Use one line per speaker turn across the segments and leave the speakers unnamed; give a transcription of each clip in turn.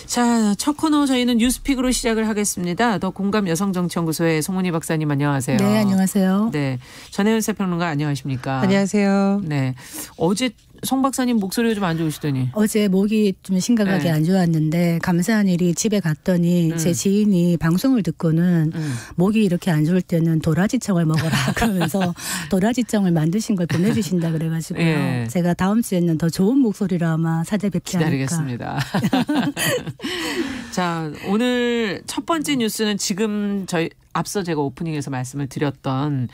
자, 첫 코너 저희는 뉴스픽으로 시작을 하겠습니다. 더 공감 여성정치연구소의 송은희 박사님 안녕하세요.
네, 안녕하세요.
네, 전혜연 사평론가 안녕하십니까?
안녕하세요.
네, 어제 송 박사님 목소리가 좀 안 좋으시더니.
어제 목이 좀 심각하게 안 좋았는데 감사한 일이 집에 갔더니 제 지인이 방송을 듣고는 목이 이렇게 안 좋을 때는 도라지청을 먹어라 그러면서 도라지청을 만드신 걸 보내주신다 그래가지고요.
예.
제가 다음 주에는 더 좋은 목소리로 아마 찾아뵙지 않을까.
기다리겠습니다. 자, 오늘 첫 번째 뉴스는 지금 저희 앞서 제가 오프닝에서 말씀을 드렸던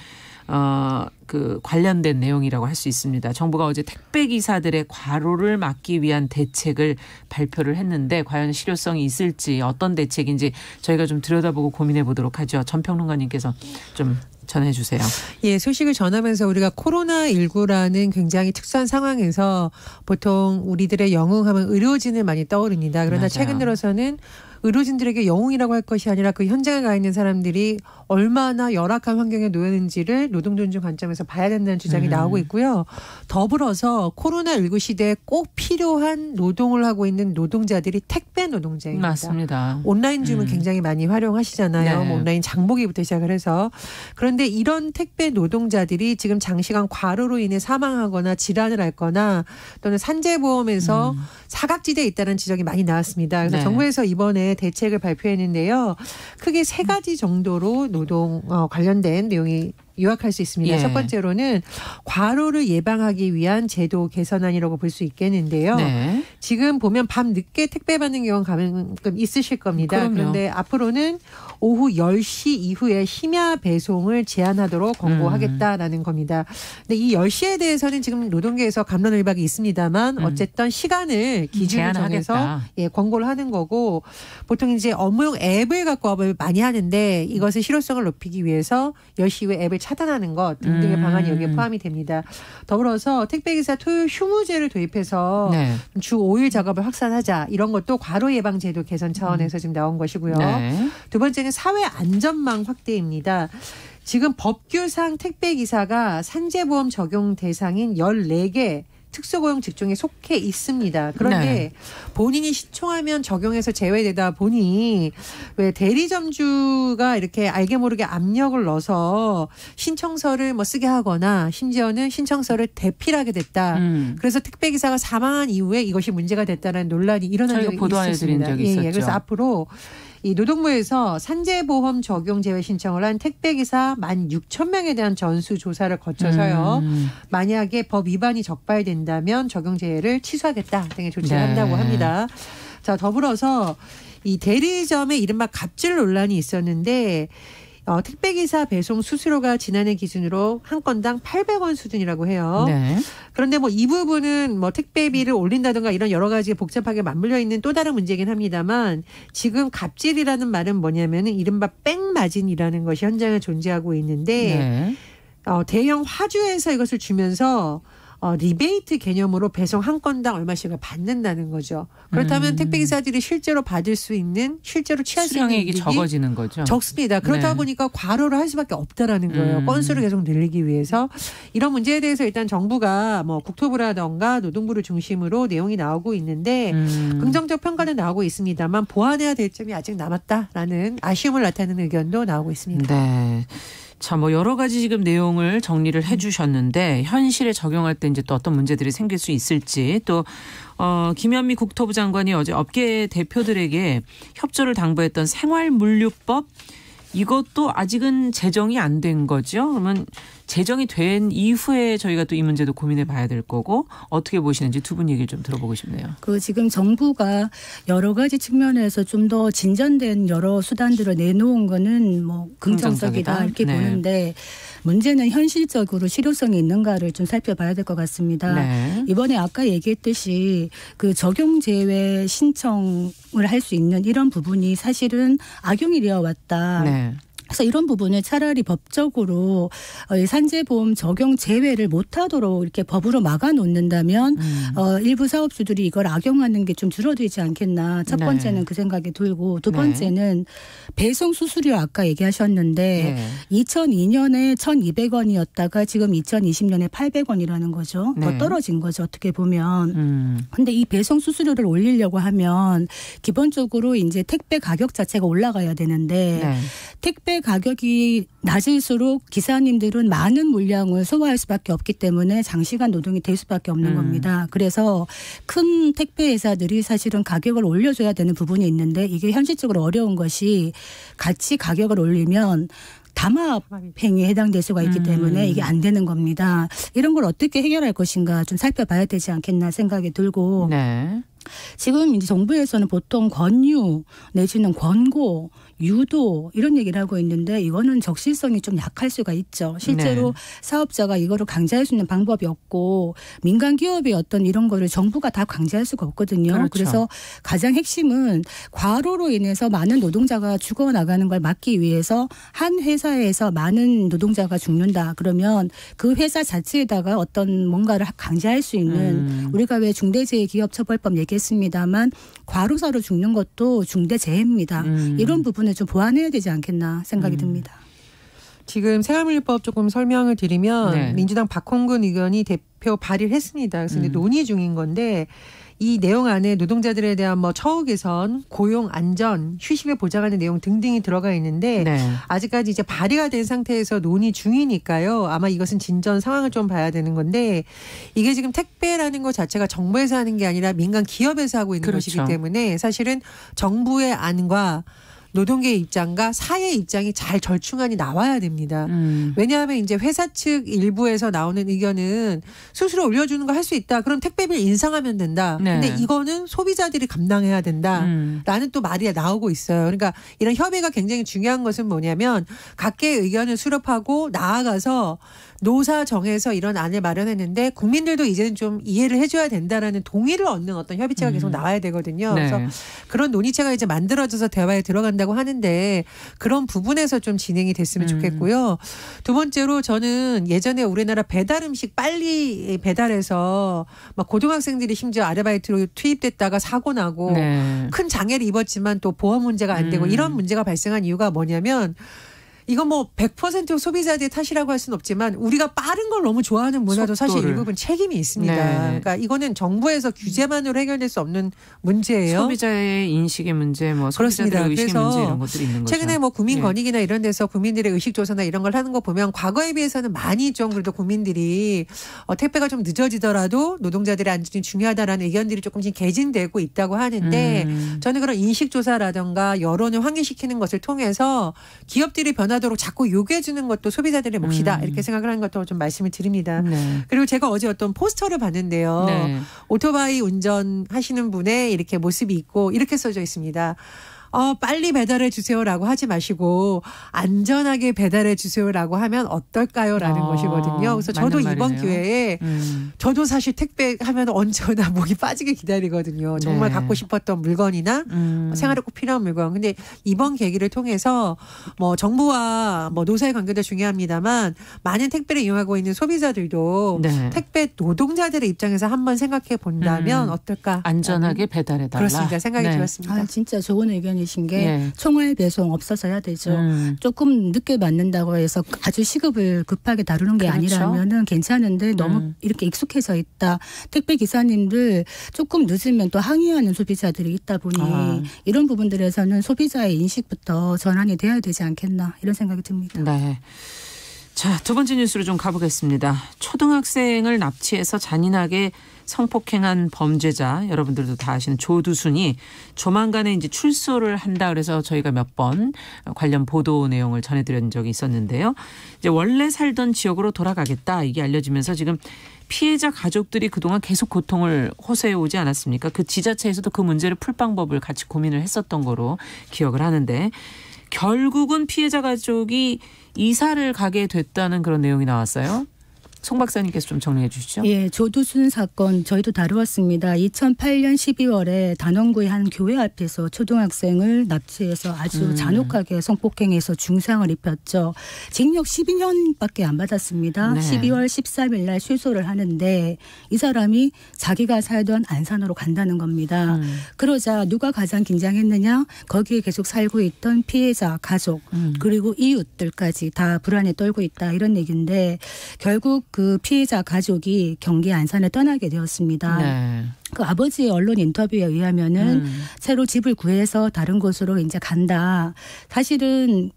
그 관련된 내용이라고 할 수 있습니다. 정부가 어제 택배기사들의 과로를 막기 위한 대책을 발표를 했는데 과연 실효성이 있을지 어떤 대책인지 저희가 좀 들여다보고 고민해 보도록 하죠. 전 평론가님께서 좀 전해 주세요.
예, 소식을 전하면서 우리가 코로나19라는 굉장히 특수한 상황에서 보통 우리들의 영웅하면 의료진을 많이 떠오릅니다. 그러나
맞아요.
최근 들어서는 의료진들에게 영웅이라고 할 것이 아니라 그 현장에 가 있는 사람들이 얼마나 열악한 환경에 놓였는지를 노동 존중 관점에서 봐야 된다는 주장이 나오고 있고요. 더불어서 코로나19 시대에 꼭 필요한 노동을 하고 있는 노동자들이 택배 노동자입니다.
맞습니다.
온라인 주문 굉장히 많이 활용하시잖아요.
네.
뭐 온라인 장보기부터 시작을 해서. 그런데 이런 택배 노동자들이 지금 장시간 과로로 인해 사망하거나 질환을 앓거나 또는 산재보험에서 사각지대에 있다는 지적이 많이 나왔습니다. 그래서
네.
정부에서 이번에 대책을 발표했는데요. 크게 세 가지 정도로 노동 관련된 내용이 요약할 수 있습니다.
예.
첫 번째로는 과로를 예방하기 위한 제도 개선안이라고 볼 수 있겠는데요.
네.
지금 보면 밤 늦게 택배 받는 경우 가끔 있으실 겁니다.
그럼요.
그런데 앞으로는 오후 10시 이후에 심야 배송을 제한하도록 권고하겠다라는 겁니다. 근데 이 10시에 대해서는 지금 노동계에서 갑론을박이 있습니다만 어쨌든 시간을 기준을 정해서
제한하겠다.
권고를 하는 거고 보통 이제 업무용 앱을 갖고 업을 많이 하는데 이것의 실효성을 높이기 위해서 10시 이후에 앱을 차단하는 것 등등의 방안이 여기에 포함이 됩니다. 더불어서 택배기사 토요 휴무제를 도입해서
네.
주 5일 작업을 확산하자 이런 것도 과로 예방 제도 개선 차원에서 지금 나온 것이고요.
네.
두 번째는 사회 안전망 확대입니다. 지금 법규상 택배기사가 산재보험 적용 대상인 14개 특수고용 직종에 속해 있습니다. 그런데
네.
본인이 신청하면 적용해서 제외되다 보니 왜 대리점주가 이렇게 알게 모르게 압력을 넣어서 신청서를 뭐 쓰게 하거나 심지어는 신청서를 대필하게 됐다. 그래서 택배기사가 사망한 이후에 이것이 문제가 됐다는 논란이 일어난 적이
보도해드린
있었습니다.
적이 있었죠.
그래서 앞으로 이 노동부에서 산재보험 적용 제외 신청을 한 택배기사 16,000명에 대한 전수조사를 거쳐서요. 만약에 법 위반이 적발된다면 적용 제외를 취소하겠다 등의 조치를
네.
한다고 합니다. 자, 더불어서 이 대리점의 이른바 갑질 논란이 있었는데 택배기사 배송 수수료가 지난해 기준으로 한 건당 800원 수준이라고 해요.
네.
그런데 뭐 이 부분은 뭐 택배비를 올린다든가 이런 여러 가지 복잡하게 맞물려 있는 또 다른 문제긴 합니다만 지금 갑질이라는 말은 뭐냐면은 이른바 백마진이라는 것이 현장에 존재하고 있는데
네.
대형 화주에서 이것을 주면서 리베이트 개념으로 배송 한 건당 얼마씩을 받는다는 거죠. 그렇다면 택배기사들이 실제로 받을 수 있는 실제로 취할 수 있는
수령액이
이익이
적어지는 거죠.
적습니다. 그러다
네.
보니까 과로를 할 수밖에 없다라는 거예요. 건수를 계속 늘리기 위해서. 이런 문제에 대해서 일단 정부가 뭐 국토부라던가 노동부를 중심으로 내용이 나오고 있는데 긍정적 평가는 나오고 있습니다만 보완해야 될 점이 아직 남았다라는 아쉬움을 나타내는 의견도 나오고 있습니다.
네. 자, 뭐 여러 가지 지금 내용을 정리를 해 주셨는데 현실에 적용할 때 이제 또 어떤 문제들이 생길 수 있을지 또 김현미 국토부 장관이 어제 업계 대표들에게 협조를 당부했던 생활물류법 이것도 아직은 제정이 안 된 거죠. 그러면 제정이 된 이후에 저희가 또 이 문제도 고민해 봐야 될 거고 어떻게 보시는지 두 분 얘기를 좀 들어보고 싶네요.
지금 정부가 여러 가지 측면에서 좀 더 진전된 여러 수단들을 내놓은 거는 뭐 긍정적이다 이렇게
네.
보는데 문제는 현실적으로 실효성이 있는가를 좀 살펴봐야 될 것 같습니다.
네.
이번에 아까 얘기했듯이 그 적용 제외 신청을 할 수 있는 이런 부분이 사실은 악용이 되어 왔다.
네.
그래서 이런 부분을 차라리 법적으로 산재보험 적용 제외를 못하도록 이렇게 법으로 막아놓는다면 일부 사업주들이 이걸 악용하는 게 좀 줄어들지 않겠나. 첫 번째는 그 생각이 들고 두 번째는 배송 수수료 아까 얘기하셨는데 2002년에 1,200원이었다가 지금 2020년에 800원이라는 거죠. 더 떨어진 거죠. 어떻게 보면. 근데 이 배송 수수료를 올리려고 하면 기본적으로 이제 택배 가격 자체가 올라가야 되는데 택배 가격이 낮을수록 기사님들은 많은 물량을 소화할 수밖에 없기 때문에 장시간 노동이 될 수밖에 없는 겁니다. 그래서 큰 택배 회사들이 사실은 가격을 올려줘야 되는 부분이 있는데 이게 현실적으로 어려운 것이 같이 가격을 올리면 담합행위에 해당될 수가 있기 때문에 이게 안 되는 겁니다. 이런 걸 어떻게 해결할 것인가 좀 살펴봐야 되지 않겠나 생각이 들고 지금 이제 정부에서는 보통 권유 내지는 권고 유도 이런 얘기를 하고 있는데 이거는 적실성이 좀 약할 수가 있죠. 실제로 사업자가 이거를 강제할 수 있는 방법이 없고 민간 기업의 어떤 이런 거를 정부가 다 강제할 수가 없거든요. 그래서 가장 핵심은 과로로 인해서 많은 노동자가 죽어나가는 걸 막기 위해서 한 회사에서 많은 노동자가 죽는다. 그러면 그 회사 자체에다가 어떤 뭔가를 강제할 수 있는 우리가 왜 중대재해기업처벌법 얘기했습니다만 과로사로 죽는 것도 중대재해입니다. 이런 부분을 좀 보완해야 되지 않겠나 생각이 듭니다.
지금 생활물류법 조금 설명을 드리면 민주당 박홍근 의원이 대표 발의를 했습니다. 그래서 논의 중인 건데 이 내용 안에 노동자들에 대한 뭐 처우 개선, 고용 안전, 휴식을 보장하는 내용 등등이 들어가 있는데 아직까지 이제 발의가 된 상태에서 논의 중이니까요. 아마 이것은 진전 상황을 좀 봐야 되는 건데 이게 지금 택배라는 것 자체가 정부에서 하는 게 아니라 민간 기업에서 하고 있는 것이기 때문에 사실은 정부의 안과 노동계의 입장과 사회의 입장이 잘 절충안이 나와야 됩니다. 왜냐하면 이제 회사 측 일부에서 나오는 의견은 수수료 올려주는 거 할 수 있다. 그럼 택배비를 인상하면 된다. 근데 이거는 소비자들이 감당해야 된다라는 또 말이 나오고 있어요. 그러니까 이런 협의가 굉장히 중요한 것은 뭐냐면 각계의 의견을 수렴하고 나아가서 노사 정에서 이런 안을 마련했는데 국민들도 이제는 좀 이해를 해줘야 된다라는 동의를 얻는 어떤 협의체가 계속 나와야 되거든요. 그래서 그런 논의체가 이제 만들어져서 대화에 들어간다고 하는데 그런 부분에서 좀 진행이 됐으면 좋겠고요. 두 번째로 저는 예전에 우리나라 배달 음식 빨리 배달해서 막 고등학생들이 심지어 아르바이트로 투입됐다가 사고 나고 큰 장애를 입었지만 또 보험 문제가 안 되고 이런 문제가 발생한 이유가 뭐냐면 이건 뭐 100% 소비자들의 탓이라고 할 수는 없지만 우리가 빠른 걸 너무 좋아하는 문화도 사실 일부분 책임이 있습니다. 그러니까 이거는 정부에서 규제만으로 해결될 수 없는 문제예요.
소비자의 인식의 문제, 뭐 소비자들의 의식의 문제 이런 것들이 있는 거죠.
최근에 뭐 국민권익이나 이런 데서 국민들의 의식조사나 이런 걸 하는 거 보면 과거에 비해서는 많이 좀 그래도 국민들이 택배가 좀 늦어지더라도 노동자들의 안전이 중요하다라는 의견들이 조금씩 개진되고 있다고 하는데 저는 그런 인식조사라든가 여론을 환기시키는 것을 통해서 기업들이 변화도록 자꾸 요구해 주는 것도 소비자들의 몫이다. 이렇게 생각을 하는 것도 좀 말씀을 드립니다. 그리고 제가 어제 어떤 포스터를 봤는데요. 오토바이 운전하시는 분의 이렇게 모습이 있고 이렇게 써져 있습니다. 빨리 배달해 주세요라고 하지 마시고 안전하게 배달해 주세요라고 하면 어떨까요라는 것이거든요. 그래서 저도 이번 기회에 저도 사실 택배 하면 언제나 목이 빠지게 기다리거든요. 정말 갖고 싶었던 물건이나 생활에 꼭 필요한 물건. 근데 이번 계기를 통해서 뭐 정부와 뭐 노사의 관계도 중요합니다만 많은 택배를 이용하고 있는 소비자들도 택배 노동자들의 입장에서 한번 생각해 본다면 어떨까?
안전하게 배달해달라.
그렇습니다. 생각이 들었습니다.
진짜 좋은 의견이 이신 게 총알 배송 없어져야 되죠. 조금 늦게 맞는다고 해서 아주 시급을 급하게 다루는 게 아니라면은 괜찮은데 너무 이렇게 익숙해져 있다. 택배 기사님들 조금 늦으면 또 항의하는 소비자들이 있다 보니 이런 부분들에서는 소비자의 인식부터 전환이 돼야 되지 않겠나 이런 생각이 듭니다.
자, 두 번째 뉴스로 좀 가보겠습니다. 초등학생을 납치해서 잔인하게 성폭행한 범죄자, 여러분들도 다 아시는 조두순이 조만간에 이제 출소를 한다 그래서 저희가 몇 번 관련 보도 내용을 전해드린 적이 있었는데요. 이제 원래 살던 지역으로 돌아가겠다 이게 알려지면서 지금 피해자 가족들이 그동안 계속 고통을 호소해 오지 않았습니까? 그 지자체에서도 그 문제를 풀 방법을 같이 고민을 했었던 거로 기억을 하는데 결국은 피해자 가족이 이사를 가게 됐다는 그런 내용이 나왔어요. 송 박사님께서 좀 정리해 주시죠.
예, 조두순 사건 저희도 다루었습니다. 2008년 12월에 단원구의 한 교회 앞에서 초등학생을 납치해서 아주 잔혹하게 성폭행해서 중상을 입혔죠. 징역 12년밖에 안 받았습니다.
네.
12월 13일 날 취소를 하는데 이 사람이 자기가 살던 안산으로 간다는 겁니다. 그러자 누가 가장 긴장했느냐? 거기에 계속 살고 있던 피해자, 가족 그리고 이웃들까지 다 불안에 떨고 있다 이런 얘기인데 결국 그 피해자 가족이 경기 안산을 떠나게 되었습니다.
네.
그 아버지의 언론 인터뷰에 의하면은 새로 집을 구해서 다른 곳으로 이제 간다. 사실은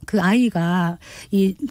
그 아이가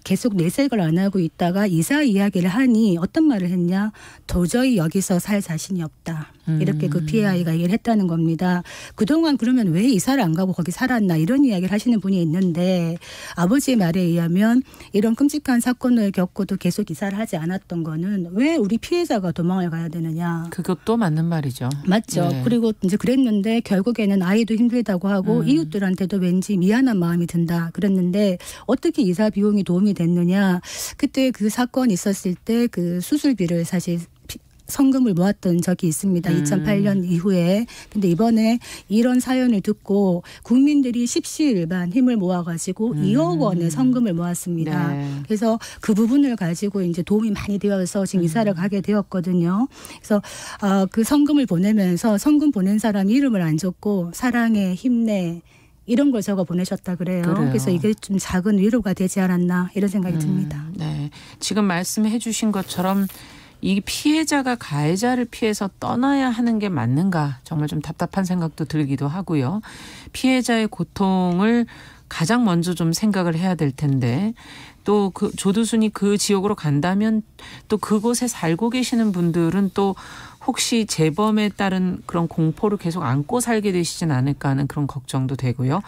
계속 내색을 안 하고 있다가 이사 이야기를 하니 어떤 말을 했냐. 도저히 여기서 살 자신이 없다. 이렇게 그 피해 아이가 얘기를 했다는 겁니다. 그동안 그러면 왜 이사를 안 가고 거기 살았나 이런 이야기를 하시는 분이 있는데 아버지의 말에 의하면 이런 끔찍한 사건을 겪고도 계속 이사를 하지 않았던 거는 왜 우리 피해자가 도망을 가야 되느냐.
그것도 맞는 말이죠.
맞죠.
네.
그리고 이제 그랬는데 결국에는 아이도 힘들다고 하고 이웃들한테도 왠지 미안한 마음이 든다 그랬는데 어떻게 이사 비용이 도움이 됐느냐. 그때 그 사건이 있었을 때 그 수술비를 사실 성금을 모았던 적이 있습니다. 2008년 이후에. 근데 이번에 이런 사연을 듣고 국민들이 십시일반 힘을 모아가지고 2억 원의 성금을 모았습니다.
네.
그래서 그 부분을 가지고 이제 도움이 많이 되어서 지금 이사를 가게 되었거든요. 그래서 그 성금을 보내면서 성금 보낸 사람 이름을 안 적고 사랑해, 힘내 이런 걸 적어 보내셨다 그래요. 그래서 이게 좀 작은 위로가 되지 않았나 이런 생각이 듭니다.
네. 지금 말씀해 주신 것처럼 이 피해자가 가해자를 피해서 떠나야 하는 게 맞는가 정말 좀 답답한 생각도 들기도 하고요. 피해자의 고통을 가장 먼저 좀 생각을 해야 될 텐데 또 그 조두순이 그 지역으로 간다면 또 그곳에 살고 계시는 분들은 또 혹시 재범에 따른 그런 공포를 계속 안고 살게 되시진 않을까 하는 그런 걱정도 되고요.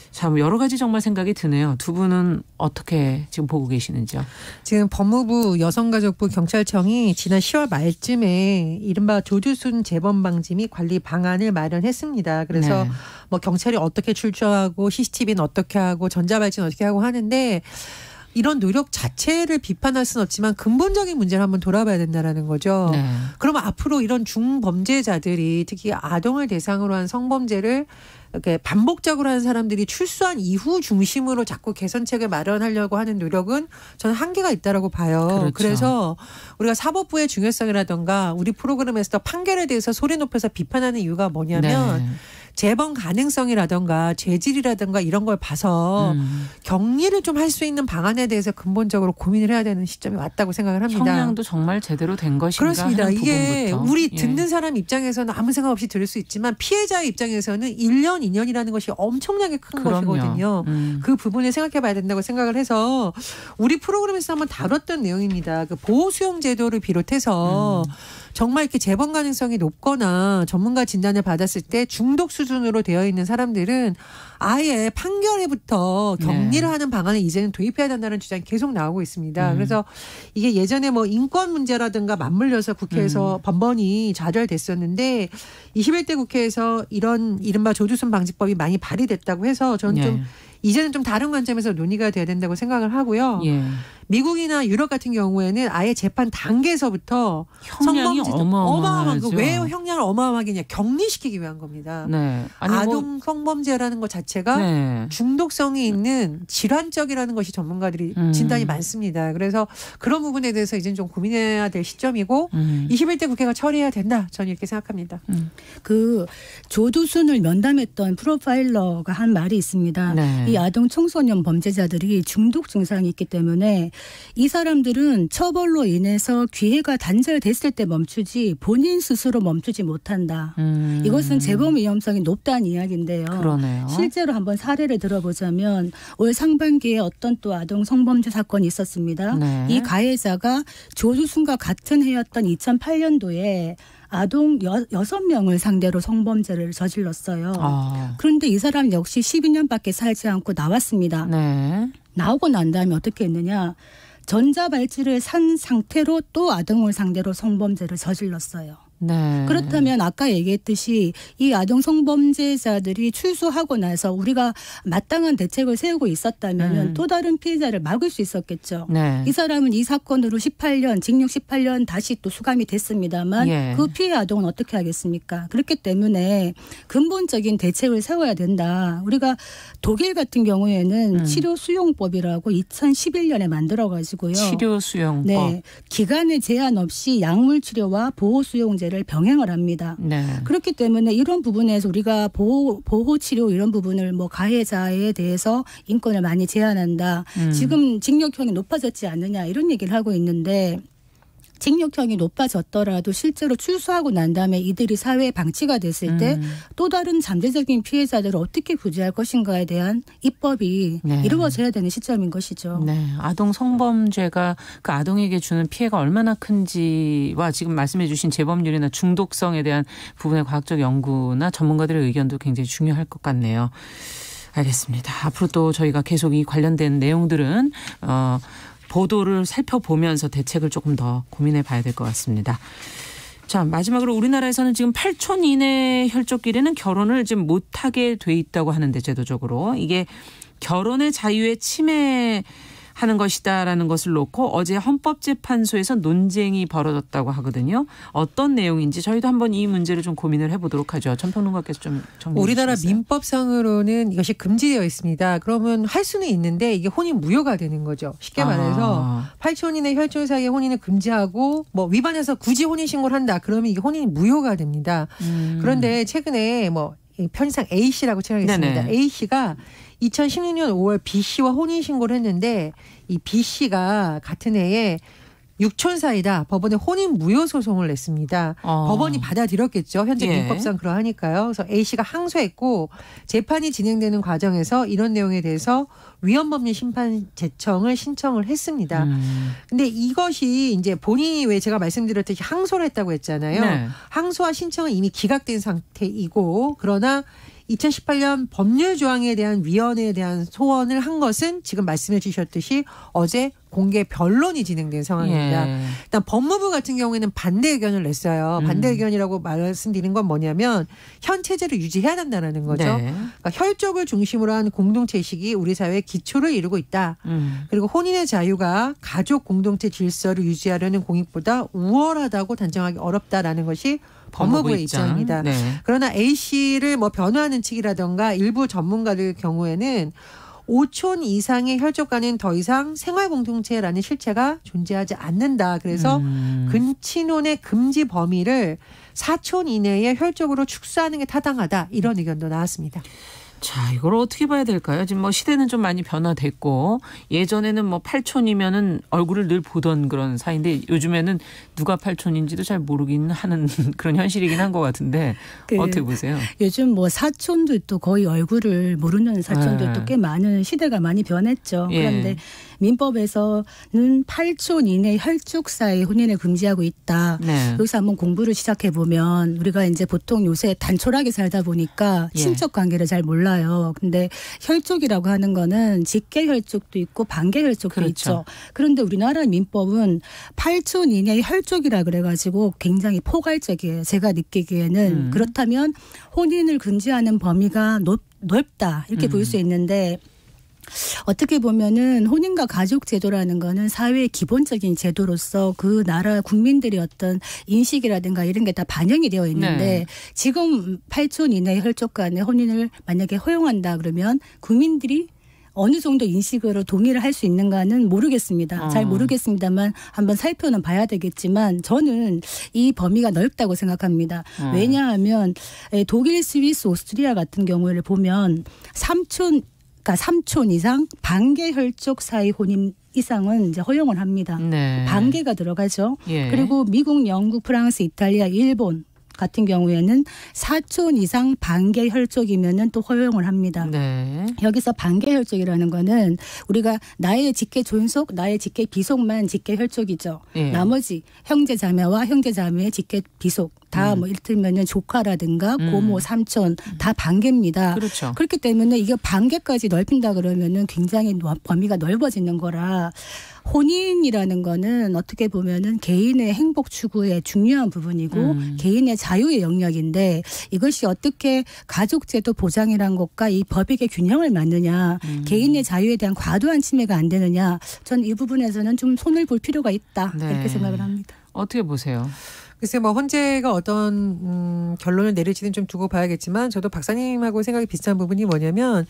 참 여러 가지 정말 생각이 드네요. 두 분은 어떻게 지금 보고 계시는지요?
지금 법무부 여성가족부 경찰청이 지난 10월 말쯤에 이른바 조두순 재범 방지 및 관리 방안을 마련했습니다. 그래서
네.
뭐 경찰이 어떻게 출처하고 CCTV는 어떻게 하고 전자발찌는 어떻게 하고 하는데 이런 노력 자체를 비판할 수는 없지만 근본적인 문제를 한번 돌아봐야 된다라는 거죠.
네.
그러면 앞으로 이런 중범죄자들이 특히 아동을 대상으로 한 성범죄를 이렇게 반복적으로 하는 사람들이 출소한 이후 중심으로 자꾸 개선책을 마련하려고 하는 노력은 저는 한계가 있다라고 봐요.
그렇죠.
그래서 우리가 사법부의 중요성이라든가 우리 프로그램에서 판결에 대해서 소리 높여서 비판하는 이유가 뭐냐면
네.
재범 가능성이라든가 죄질이라든가 이런 걸 봐서 격리를 좀 할 수 있는 방안에 대해서 근본적으로 고민을 해야 되는 시점이 왔다고 생각을 합니다.
형량도 정말 제대로 된 것인가
그렇습니다.
하는
이게
부분부터.
우리
예.
듣는 사람 입장에서는 아무 생각 없이 들을 수 있지만 피해자의 입장에서는 1년, 2년이라는 것이 엄청나게 큰
그럼요.
것이거든요. 그 부분을 생각해 봐야 된다고 생각을 해서 우리 프로그램에서 한번 다뤘던 내용입니다. 그 보호수용 제도를 비롯해서 정말 이렇게 재범 가능성이 높거나 전문가 진단을 받았을 때 중독 수준으로 되어 있는 사람들은 아예 판결에부터 격리를 하는 방안을 이제는 도입해야 된다는 주장이 계속 나오고 있습니다. 그래서 이게 예전에 뭐 인권 문제라든가 맞물려서 국회에서 번번이 좌절됐었는데 21대 국회에서 이런 이른바 조두순 방지법이 많이 발의됐다고 해서 저는 좀 이제는 좀 다른 관점에서 논의가 돼야 된다고 생각을 하고요.
예.
미국이나 유럽 같은 경우에는 아예 재판 단계에서부터
형량이
어마어마한 거.
어마어마하죠.
왜 형량을 어마어마하게 했냐. 격리시키기 위한 겁니다.
네. 아니
아동 성범죄라는 것 자체가
네.
중독성이 있는 질환적이라는 것이 전문가들이 진단이 많습니다. 그래서 그런 부분에 대해서 이제는 좀 고민해야 될 시점이고 21대 국회가 처리해야 된다. 저는 이렇게 생각합니다.
그 조두순을 면담했던 프로파일러가 한 말이 있습니다.
네.
이 아동 청소년 범죄자들이 중독 증상이 있기 때문에 이 사람들은 처벌로 인해서 기회가 단절됐을 때 멈추지 본인 스스로 멈추지 못한다. 이것은 재범 위험성이 높다는 이야기인데요.
그러네요.
실제로 한번 사례를 들어보자면 올 상반기에 어떤 또 아동 성범죄 사건이 있었습니다.
네.
이 가해자가 조두순과 같은 해였던 2008년도에 아동 6명을 상대로 성범죄를 저질렀어요. 그런데 이 사람 역시 12년밖에 살지 않고 나왔습니다.
네.
나오고 난 다음에 어떻게 했느냐. 전자발찌를 산 상태로 또 아동을 상대로 성범죄를 저질렀어요.
네.
그렇다면 아까 얘기했듯이 이 아동 성범죄자들이 출소하고 나서 우리가 마땅한 대책을 세우고 있었다면 또 다른 피해자를 막을 수 있었겠죠.
네.
이 사람은 이 사건으로 18년, 징역 18년 다시 또 수감이 됐습니다만
예.
그 피해 아동은 어떻게 하겠습니까? 그렇기 때문에 근본적인 대책을 세워야 된다. 우리가 독일 같은 경우에는 치료수용법이라고 2011년에 만들어가지고요.
치료수용법.
네, 기간에 제한 없이 약물치료와 보호수용제를 병행을 합니다.
네.
그렇기 때문에 이런 부분에서 우리가 보호치료 이런 부분을 뭐 가해자에 대해서 인권을 많이 제한한다. 지금 징역형이 높아졌지 않느냐 이런 얘기를 하고 있는데 징역형이 높아졌더라도 실제로 출소하고 난 다음에 이들이 사회에 방치가 됐을 때 또 다른 잠재적인 피해자들을 어떻게 구제할 것인가에 대한 입법이
네.
이루어져야 되는 시점인 것이죠.
네, 아동 성범죄가 그 아동에게 주는 피해가 얼마나 큰지와 지금 말씀해 주신 재범률이나 중독성에 대한 부분의 과학적 연구나 전문가들의 의견도 굉장히 중요할 것 같네요. 알겠습니다. 앞으로 또 저희가 계속 이 관련된 내용들은 보도를 살펴보면서 대책을 조금 더 고민해 봐야 될 것 같습니다. 자, 마지막으로 우리나라에서는 지금 8촌 이내 혈족끼리는 결혼을 지금 못하게 돼 있다고 하는데 제도적으로 이게 결혼의 자유에 침해하는 것이다라는 것을 놓고 어제 헌법재판소에서 논쟁이 벌어졌다고 하거든요. 어떤 내용인지 저희도 한번 이 문제를 좀 고민을 해보도록 하죠. 전평론가께서 좀 정리해
우리나라
주시겠어요?
민법상으로는 이것이 금지되어 있습니다. 그러면 할 수는 있는데 이게 혼인 무효가 되는 거죠. 쉽게 말해서 8촌 이내 혈족 사이의 혼인을 금지하고 뭐 위반해서 굳이 혼인 신고를 한다. 그러면 이게 혼인이 무효가 됩니다. 그런데 최근에 뭐 편의상 A 씨라고 칭하겠습니다.
네네.
A 씨가 2016년 5월 B 씨와 혼인 신고를 했는데 이 B 씨가 같은 해에 6촌 사이다 법원에 혼인 무효 소송을 냈습니다. 법원이 받아들였겠죠. 현재
예.
민법상 그러하니까요. 그래서 A 씨가 항소했고 재판이 진행되는 과정에서 이런 내용에 대해서 위헌법률 심판 제청을 신청을 했습니다. 근데 이것이 이제 본인이 왜 제가 말씀드렸듯이 항소를 했다고 했잖아요.
네.
항소와 신청은 이미 기각된 상태이고 그러나 2018년 법률 조항에 대한 위헌에 대한 소원을 한 것은 지금 말씀해 주셨듯이 어제 공개 변론이 진행된 상황입니다.
예.
일단 법무부 같은 경우에는 반대 의견을 냈어요. 반대 의견이라고 말씀드린 건 뭐냐면 현 체제를 유지해야 된다는 거죠.
네.
그러니까 혈족을 중심으로 한 공동체식이 우리 사회의 기초를 이루고 있다. 그리고 혼인의 자유가 가족 공동체 질서를 유지하려는 공익보다 우월하다고 단정하기 어렵다라는 것이 법무부의 입장입니다.
네.
그러나 A 씨를 뭐 변호하는 측이라든가 일부 전문가들 경우에는 5촌 이상의 혈족과는 더 이상 생활 공동체라는 실체가 존재하지 않는다. 그래서 근친혼의 금지 범위를 4촌 이내의 혈족으로 축소하는 게 타당하다. 이런 의견도 나왔습니다.
자, 이걸 어떻게 봐야 될까요? 지금 뭐 시대는 좀 많이 변화됐고 예전에는 뭐 8촌이면은 얼굴을 늘 보던 그런 사이인데 요즘에는 누가 8촌인지도 잘 모르긴 하는 그런 현실이긴 한 것 같은데 어떻게 보세요?
요즘 뭐 사촌들도 거의 얼굴을 모르는 사촌들도 꽤 많은 시대가 많이 변했죠.
예.
그런데 민법에서는 8촌 이내 혈족 사이 혼인을 금지하고 있다.
네.
여기서 한번 공부를 시작해 보면 우리가 이제 보통 요새 단촐하게 살다 보니까
예.
친척 관계를 잘 몰라요. 근데 혈족이라고 하는 거는 직계 혈족도 있고 반계 혈족도
그렇죠.
있죠. 그런데 우리나라 민법은 8촌 이내의 혈족이라 그래가지고 굉장히 포괄적이에요. 제가 느끼기에는. 그렇다면 혼인을 금지하는 범위가 넓다 이렇게 볼 수 있는데 어떻게 보면은 혼인과 가족 제도라는 거는 사회의 기본적인 제도로서 그 나라 국민들의 어떤 인식이라든가 이런 게 다 반영이 되어 있는데
네.
지금 8촌 이내 혈족 간의 혼인을 만약에 허용한다 그러면 국민들이 어느 정도 인식으로 동의를 할 수 있는가는 모르겠습니다. 잘 모르겠습니다만 한번 살펴는 봐야 되겠지만 저는 이 범위가 넓다고 생각합니다. 왜냐하면 독일, 스위스, 오스트리아 같은 경우를 보면 3촌 이상 반계 혈족 사이 혼인 이상은 이제 허용을 합니다.
네.
반계가 들어가죠.
예.
그리고 미국, 영국, 프랑스, 이탈리아, 일본 같은 경우에는 4촌 이상 반계 혈족이면은 또 허용을 합니다.
네.
여기서 반계 혈족이라는 거는 우리가 나의 직계 존속, 나의 직계 비속만 직계 혈족이죠.
예.
나머지 형제 자매와 형제 자매의 직계 비속 다 뭐 이를테면은 조카라든가 고모, 삼촌 다 반계입니다.
그렇죠.
그렇기 때문에 이게 반계까지 넓힌다 그러면은 굉장히 범위가 넓어지는 거라 혼인이라는 거는 어떻게 보면은 개인의 행복 추구의 중요한 부분이고 개인의 자유의 영역인데 이것이 어떻게 가족제도 보장이란 것과 이 법익의 균형을 맞느냐 개인의 자유에 대한 과도한 침해가 안 되느냐 전 이 부분에서는 좀 손을 볼 필요가 있다.
네.
이렇게 생각을 합니다.
어떻게 보세요?
글쎄 뭐 헌재가 어떤 결론을 내릴지는 좀 두고 봐야겠지만 저도 박사님하고 생각이 비슷한 부분이 뭐냐면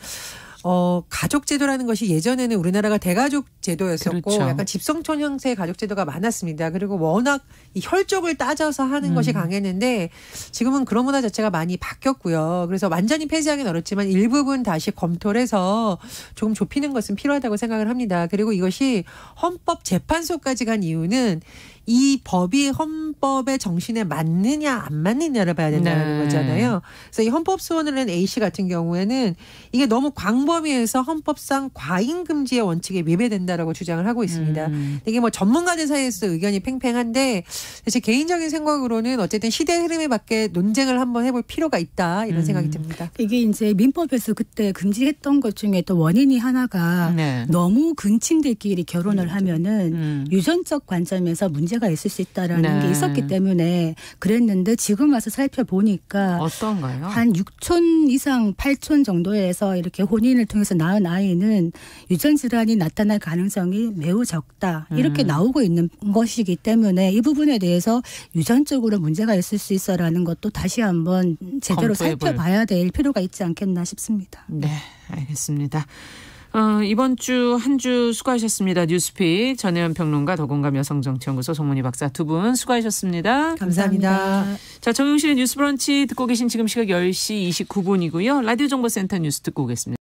가족 제도라는 것이 예전에는 우리나라가 대가족 제도였었고
그렇죠.
약간 집성촌 형태의 가족 제도가 많았습니다. 그리고 워낙 이 혈족을 따져서 하는 것이 강했는데 지금은 그런 문화 자체가 많이 바뀌었고요. 그래서 완전히 폐지하기는 어렵지만 일부분 다시 검토를 해서 조금 좁히는 것은 필요하다고 생각을 합니다. 그리고 이것이 헌법재판소까지 간 이유는 이 법이 헌법의 정신에 맞느냐 안 맞느냐를 봐야 된다는
네.
거잖아요. 그래서 이 헌법소원을 낸 A씨 같은 경우에는 이게 너무 광범위해서 헌법상 과잉금지의 원칙에 위배된다라고 주장을 하고 있습니다. 이게 뭐 전문가들 사이에서 의견이 팽팽한데 제 개인적인 생각으로는 어쨌든 시대 흐름에 맞게 논쟁을 한번 해볼 필요가 있다 이런 생각이 듭니다.
이게 이제 민법에서 그때 금지했던 것 중에 또 원인이 하나가
네.
너무 근친들끼리 결혼을 하면은 유전적 관점에서 문제가 있을 수 있다라는
네.
게 있었기 때문에 그랬는데 지금 와서 살펴보니까
어떤가요?
한 6촌 이상 8촌 정도에서 이렇게 혼인을 통해서 낳은 아이는 유전 질환이 나타날 가능성이 매우 적다. 이렇게 나오고 있는 것이기 때문에 이 부분에 대해서 유전적으로 문제가 있을 수 있어라는 것도 다시 한번 제대로 살펴봐야 될 필요가 있지 않겠나 싶습니다.
네, 알겠습니다. 이번 주 한 주 수고하셨습니다. 뉴스픽 전혜연 평론가 더공감 여성정치연구소 송문희 박사 두 분 수고하셨습니다.
감사합니다.
자, 정용실의 뉴스 브런치 듣고 계신 지금 시각 10시 29분이고요. 라디오 정보센터 뉴스 듣고 오겠습니다.